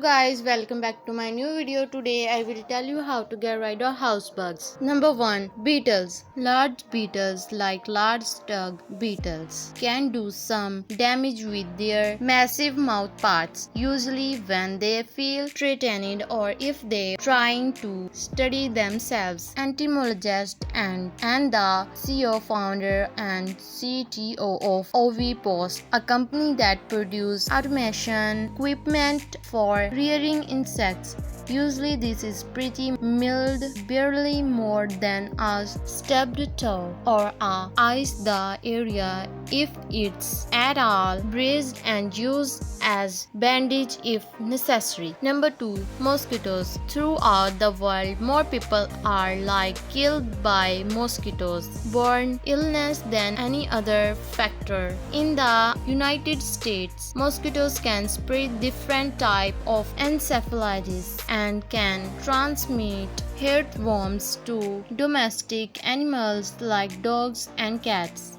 guys, welcome back to my new video. Today I will tell you how to get rid of house bugs. Number 1. Beetles. Large beetles like large stug beetles can do some damage with their massive mouth parts, usually when they feel threatened or if they trying to study themselves. Entomologist and the CEO, founder and CTO of OV Post, a company that produces automation equipment for rearing insects. Usually this is pretty mild, barely more than a stubbed toe, or ice the area if it's at all bruised and used as bandage if necessary. Number 2. Mosquitoes. Throughout the world, more people are killed by mosquitoes borne illness than any other factor. In the United States, mosquitoes can spread different types of encephalitis and can transmit earthworms to domestic animals like dogs and cats.